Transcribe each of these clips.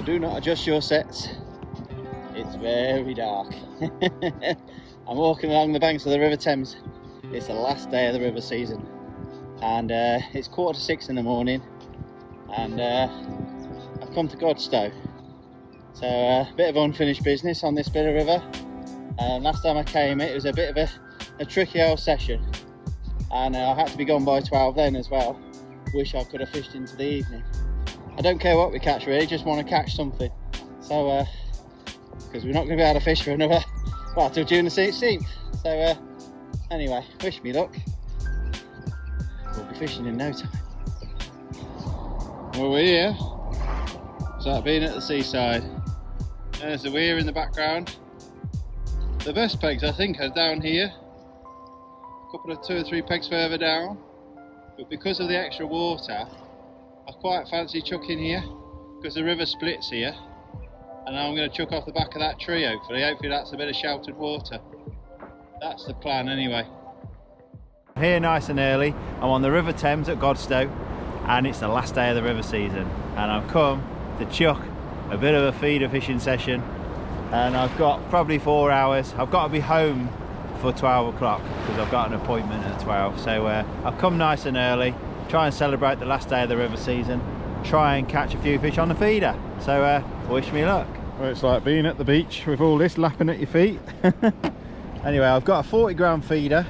do not adjust your sets. It's very dark. I'm walking along the banks of the River Thames. It's the last day of the river season, and it's 5:45 in the morning, and I've come to Godstow. So a bit of unfinished business on this bit of river. Last time I came it was a bit of a tricky old session, and I had to be gone by 12 then as well. Wish I could have fished into the evening. I don't care what we catch really, just want to catch something. So because we're not going to be able to fish for another, well, till June the 16th. So anyway, wish me luck. We'll be fishing in no time. Well, we're here. So I've been at the seaside. There's the weir in the background. The best pegs I think are down here. A couple of 2 or 3 pegs further down. But because of the extra water, I quite fancy chucking here, because the river splits here, and now I'm going to chuck off the back of that tree hopefully that's a bit of sheltered water. That's the plan anyway. Here nice and early, I'm on the River Thames at Godstow, and it's the last day of the river season, and I've come to chuck a bit of a feeder fishing session, and I've got probably 4 hours. I've got to be home for 12 o'clock because I've got an appointment at 12, so I've come nice and early, try and celebrate the last day of the river season, try and catch a few fish on the feeder. So wish me luck. Well, it's like being at the beach with all this lapping at your feet. Anyway, I've got a 40 gram feeder.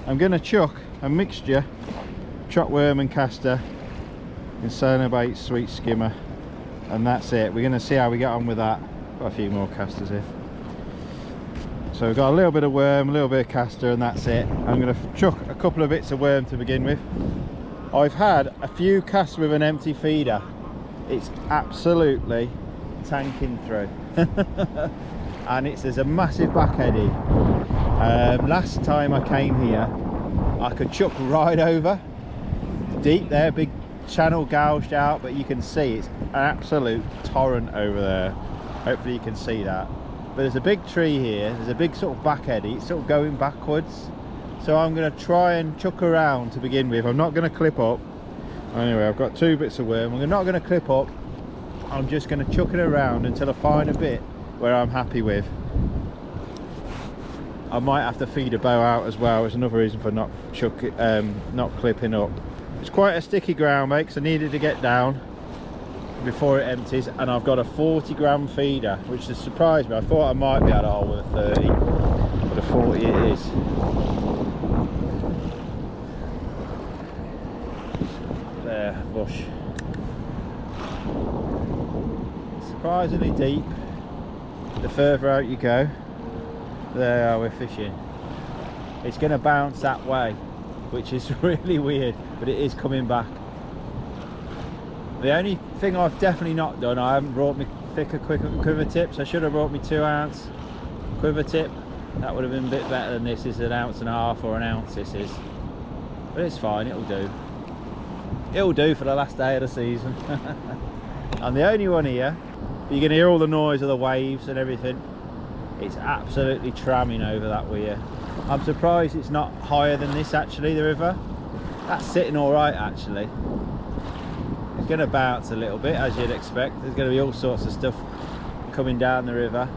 I'm going to chuck a mixture chop worm and castor, Insona bait, sweet skimmer, and that's it. We're going to see how we get on with that. Got a few more casters here. So we've got a little bit of worm, a little bit of castor, and that's it. I'm going to chuck a couple of bits of worm to begin with. I've had a few casts with an empty feeder. It's absolutely tanking through. And there's a massive back eddy. Last time I came here, I could chuck right over. Deep there, big channel gouged out, but you can see it's an absolute torrent over there. Hopefully you can see that. But there's a big tree here, there's a big sort of back eddy, it's sort of going backwards. So I'm going to try and chuck around to begin with. I'm not going to clip up. Anyway, I've got 2 bits of worm. I'm not going to clip up. I'm just going to chuck it around until I find a bit where I'm happy with. I might have to feed a bow out as well. It's another reason for not clipping up. It's quite a sticky ground, mate, because I needed to get down before it empties, and I've got a 40 gram feeder, which has surprised me. I thought I might be able to hold with a 30, but a 40 it is. There, bush. Surprisingly deep. The further out you go, there we're fishing. It's going to bounce that way, which is really weird, but it is coming back. The only thing I've definitely not done, I haven't brought me thicker quiver tips. I should have brought me 2 ounce quiver tip. That would have been a bit better than this. Is 1.5 ounces or an ounce this is, but it's fine, it'll do. It'll do for the last day of the season. I'm the only one here. You can hear all the noise of the waves and everything. It's absolutely tramming over that weir. I'm surprised it's not higher than this actually, the river. That's sitting all right actually. It's going to bounce a little bit as you'd expect. There's going to be all sorts of stuff coming down the river.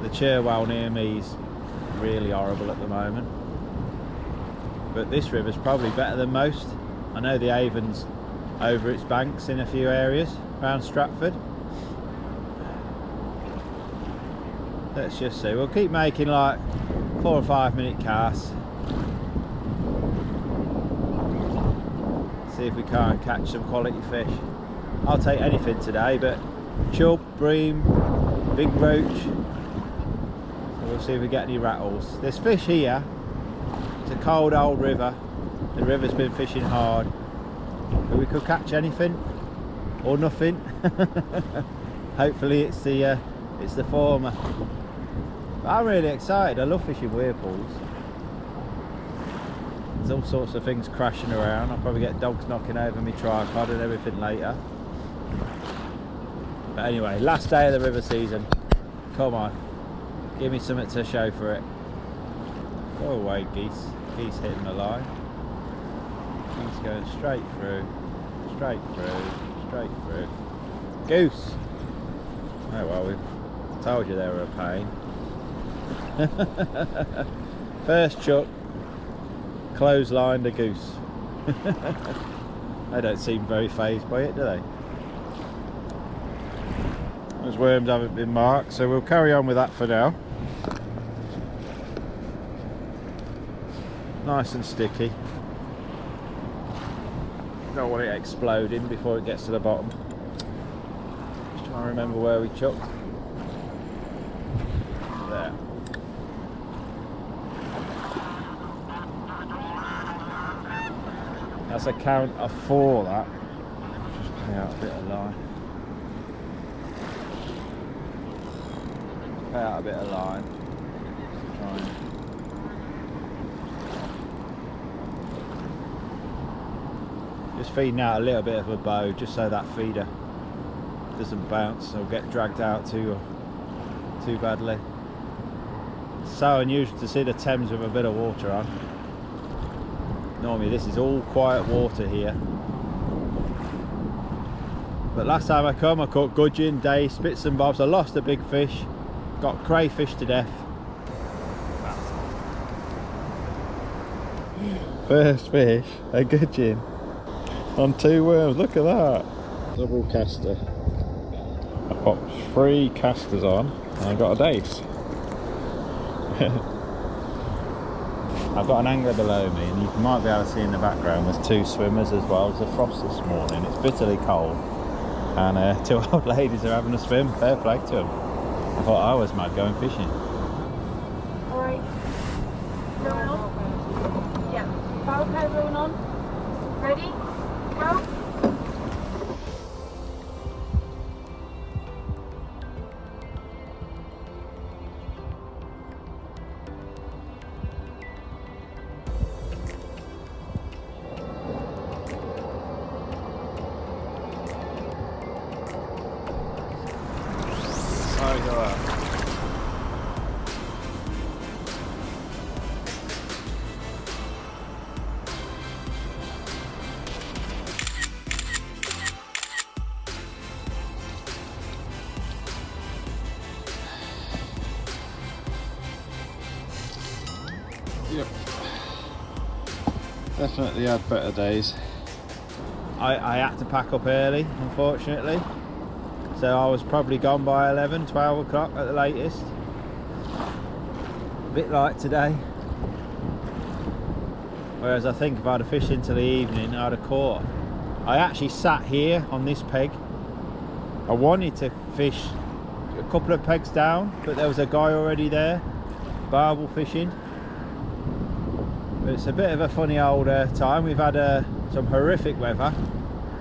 The Cherwell near me is really horrible at the moment, but this river's probably better than most. I know the Avon's over its banks in a few areas around Stratford. Let's just see. We'll keep making like 4 or 5 minute casts. See if we can't catch some quality fish. I'll take anything today, but chub, bream, big roach. So we'll see if we get any rattles. There's fish here. It's a cold old river. The river's been fishing hard, but we could catch anything or nothing. Hopefully it's the former. But I'm really excited. I love fishing weir pools. There's all sorts of things crashing around. I'll probably get dogs knocking over my tripod and everything later. But anyway, last day of the river season. Come on, give me something to show for it. Go away, geese. Geese hitting the line. Geese going straight through, straight through, straight through. Goose. Oh well, we told you they were a pain. First chuck, clotheslined a goose. They don't seem very phased by it, do they? Those worms haven't been marked, so we'll carry on with that for now. Nice and sticky. Don't want it exploding before it gets to the bottom. Just trying to remember where we chucked. There. That's a count of 4, that. Just pay out a bit of line. Pay out a bit of line. Try and just feeding out a little bit of a bow, just so that feeder doesn't bounce or get dragged out too badly. It's so unusual to see the Thames with a bit of water on. Normally this is all quiet water here. But last time I come, I caught gudgeon, dace, bits and bobs. I lost a big fish, got crayfish to death. First fish, a gudgeon on 2 worms. Look at that. Double caster. I popped 3 casters on and I got a dace. I've got an angler below me, and you might be able to see in the background there's 2 swimmers as well. There's a frost this morning, it's bitterly cold, and 2 old ladies are having a swim. Fair play to them. I thought I was mad going fishing. Alright. Going on? Yeah. Okay, rolling on. Ready? Go. Yep. Definitely had better days. I had to pack up early, unfortunately. So I was probably gone by 11, 12 o'clock at the latest. A bit like today. Whereas I think if I'd have fished into the evening, I'd have caught. I actually sat here on this peg. I wanted to fish a couple of pegs down, but there was a guy already there, barbel fishing. But it's a bit of a funny old time. We've had some horrific weather,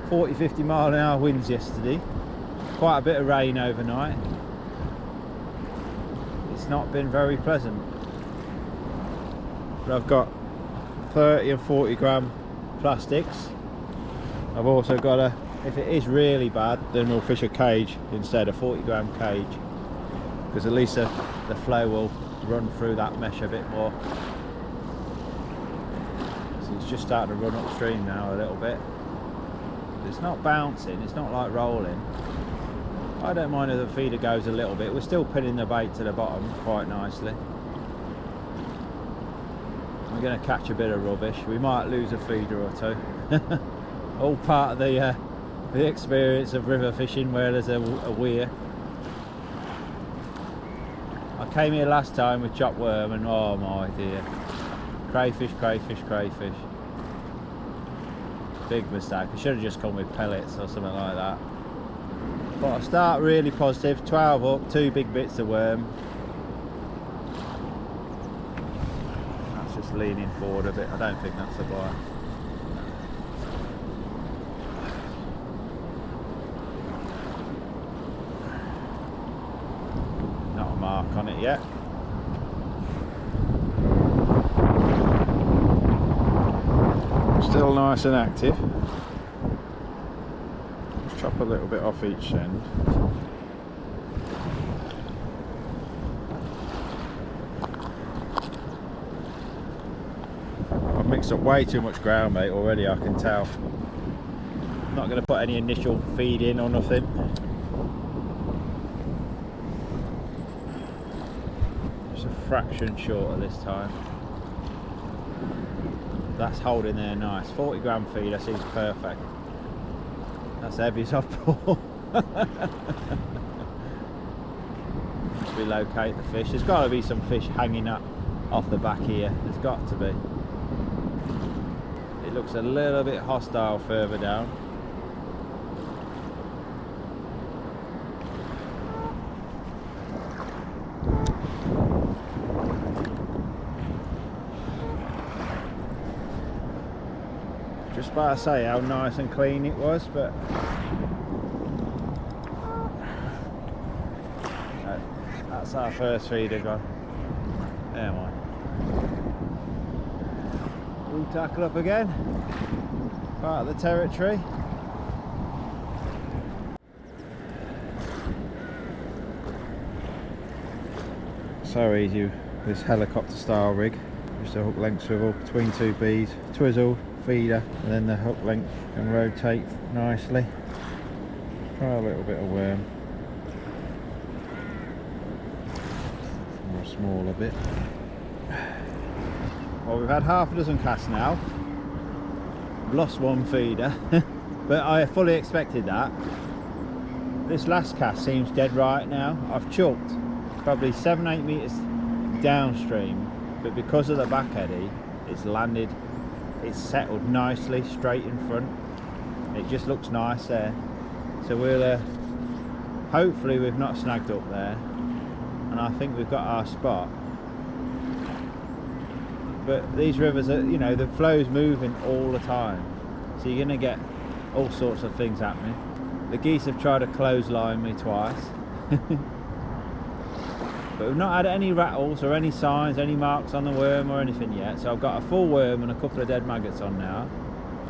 40-50 mile an hour winds yesterday, quite a bit of rain overnight. It's not been very pleasant. But I've got 30 and 40 gram plastics. I've also got a, if it is really bad, then we'll fish a cage instead, a 40 gram cage, because at least the flow will run through that mesh a bit more. So it's just starting to run upstream now a little bit. It's not bouncing, it's not like rolling. I don't mind if the feeder goes a little bit. We're still pinning the bait to the bottom quite nicely. We're going to catch a bit of rubbish. We might lose a feeder or 2. All part of the experience of river fishing where there's a weir. I came here last time with chopped worm and oh my dear. Crayfish, crayfish, crayfish. Big mistake. I should have just come with pellets or something like that. But I start really positive. 12 up, 2 big bits of worm. That's just leaning forward a bit. I don't think that's a bite. Not a mark on it yet. Still nice and active. Let's chop a little bit off each end. I've mixed up way too much ground bait already, I can tell. I'm not going to put any initial feed in or nothing. fraction shorter this time. That's holding there nice. 40 gram feeder seems perfect. That's heavy as I've brought. Once we locate the fish, there's got to be some fish hanging up off the back here. There's got to be. It looks a little bit hostile further down. Just about to say how nice and clean it was, but that's our first feeder gone. There, mate. We'll tackle up again. Part of the territory. So easy, this helicopter style rig. Just a hook length swivel between two beads, twizzle, feeder, and then the hook length can rotate nicely. Try a little bit of worm. Or a smaller bit. Well, we've had half a dozen casts now. I've lost one feeder, but I fully expected that. This last cast seems dead right now. I've chucked probably 7-8 metres downstream, but because of the back eddy, it's landed, it's settled nicely straight in front. It just looks nice there. So we'll hopefully we've not snagged up there, and I think we've got our spot. But these rivers are, you know, the flow's moving all the time, so you're going to get all sorts of things happening. The geese have tried to clothesline me twice. But we've not had any rattles or any signs, any marks on the worm or anything yet. So I've got a full worm and a couple of dead maggots on now.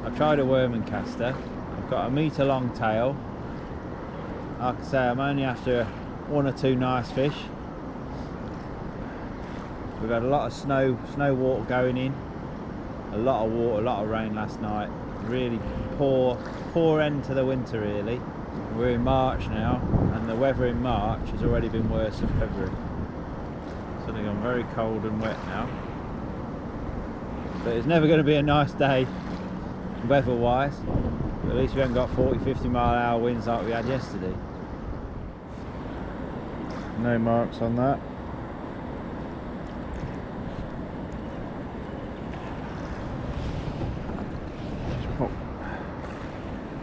I've tried a worming caster. I've got a metre long tail. Like I say, I'm only after one or two nice fish. We've had a lot of snow water going in. A lot of water, a lot of rain last night. Really poor end to the winter really. We're in March now, and the weather in March has already been worse than February. Suddenly gone very cold and wet now. But it's never going to be a nice day weather wise. But at least we haven't got 40-50 mile/hour winds like we had yesterday. No marks on that.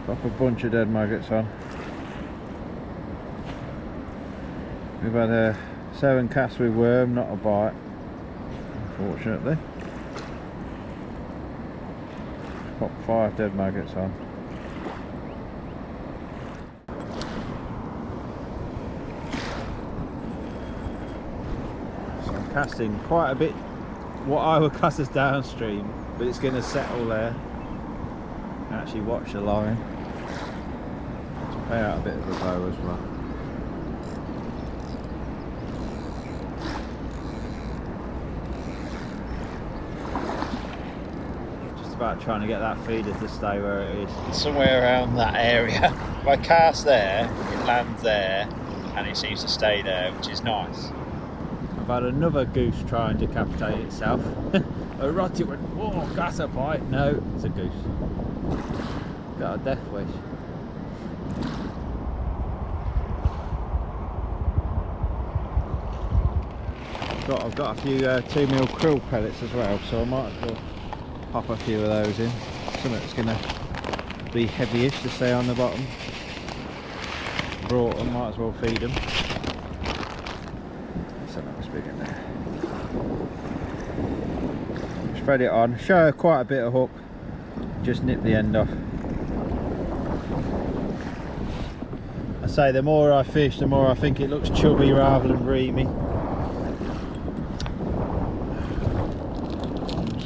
Pop a bunch of dead maggots on. We've had 7 casts with worm, not a bite, unfortunately. Pop 5 dead maggots on. So I'm casting quite a bit what I would class as downstream, but it's going to settle there. Actually watch the line. Pay out a bit of a bow as well. Just about trying to get that feeder to stay where it is. Somewhere around that area. If I cast there, it lands there, and it seems to stay there, which is nice. I've had another goose try and decapitate itself. A rotty went, oh, that's a bite. No, it's a goose. Got a death wish. I've got a few 2mm krill pellets as well, so I might as well pop a few of those in. Something that's going to be heavyish to stay on the bottom. Brought them, might as well feed them. Something that's big in there. Spread it on, show quite a bit of hook, just nip the end off. I say the more I fish, the more I think it looks chubby rather than reamy.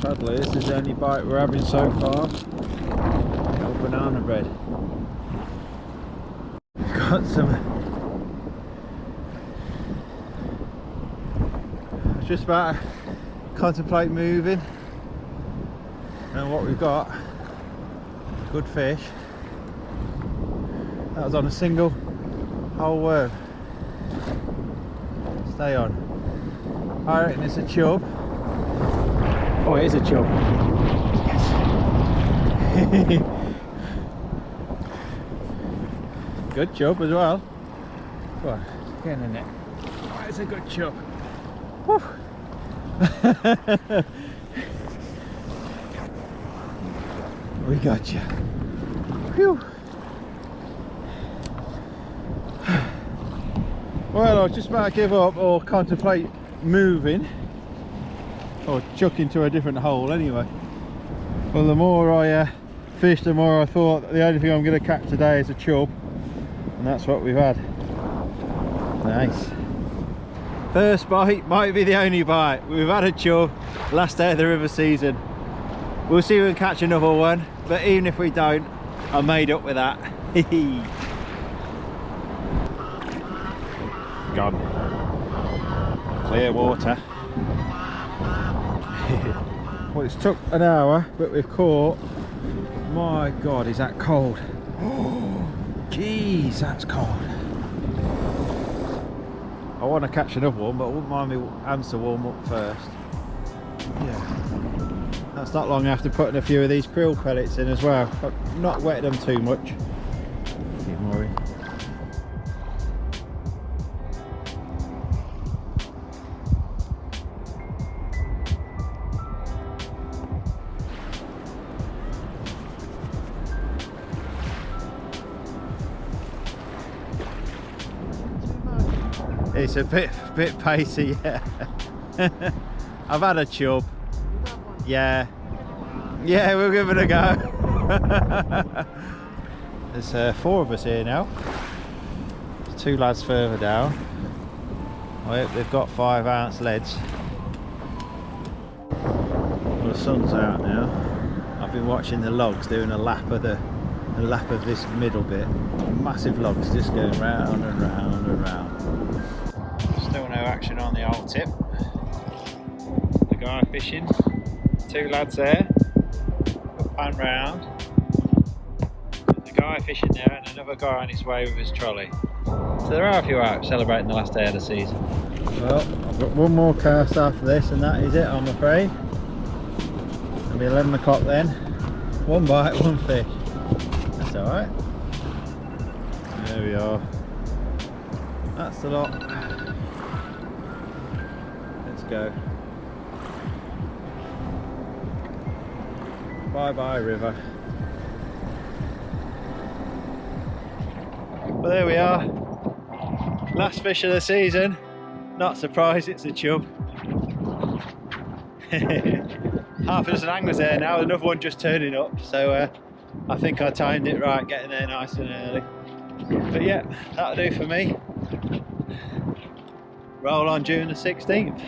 Sadly, this is the only bite we're having so far. Little banana bread. Got some. I was just about to contemplate moving, and what we've got, good fish. That was on a single whole worm. Stay on. I reckon it's a chub. Oh, it is a chub. Yes. Good chub as well. Go on, get in it. Oh, it's a good chub. Woo. We got you. Whew. Well, I was just about to give up or contemplate moving or chuck into a different hole anyway. Well, the more I fished, the more I thought that the only thing I'm going to catch today is a chub, and that's what we've had. Nice. First bite might be the only bite. We've had a chub last day of the river season. We'll see if we can catch another one, but even if we don't, I made up with that. Gone. Clear water. Well, it's took an hour, but we've caught. My God, is that cold? Oh, jeez, that's cold. I want to catch another one, but I wouldn't mind my hands to warm up first. Yeah. That's not long after putting a few of these krill pellets in as well. I've not wetted them too much. Keep more in. It's a bit pacey, yeah. I've had a chub. Yeah, we'll give it a go. There's 4 of us here now. There's 2 lads further down. I hope they've got 5-ounce leads. Well, the sun's out now. I've been watching the logs doing a lap of this middle bit. Massive logs just going round and round and round. Still no action on the old tip. The guy fishing. 2 lads there, up and round. The guy fishing there and another guy on his way with his trolley. So there are a few out celebrating the last day of the season. Well, I've got one more cast after this and that is it, I'm afraid. It'll be 11 o'clock then. 1 bite, 1 fish. That's alright. There we are. That's the lot. Let's go. Bye bye river. Well, there we are. Last fish of the season. Not surprised it's a chub. Half a dozen anglers there now, another one just turning up, so I think I timed it right, getting there nice and early. But yeah, that'll do for me. Roll on June the 16th.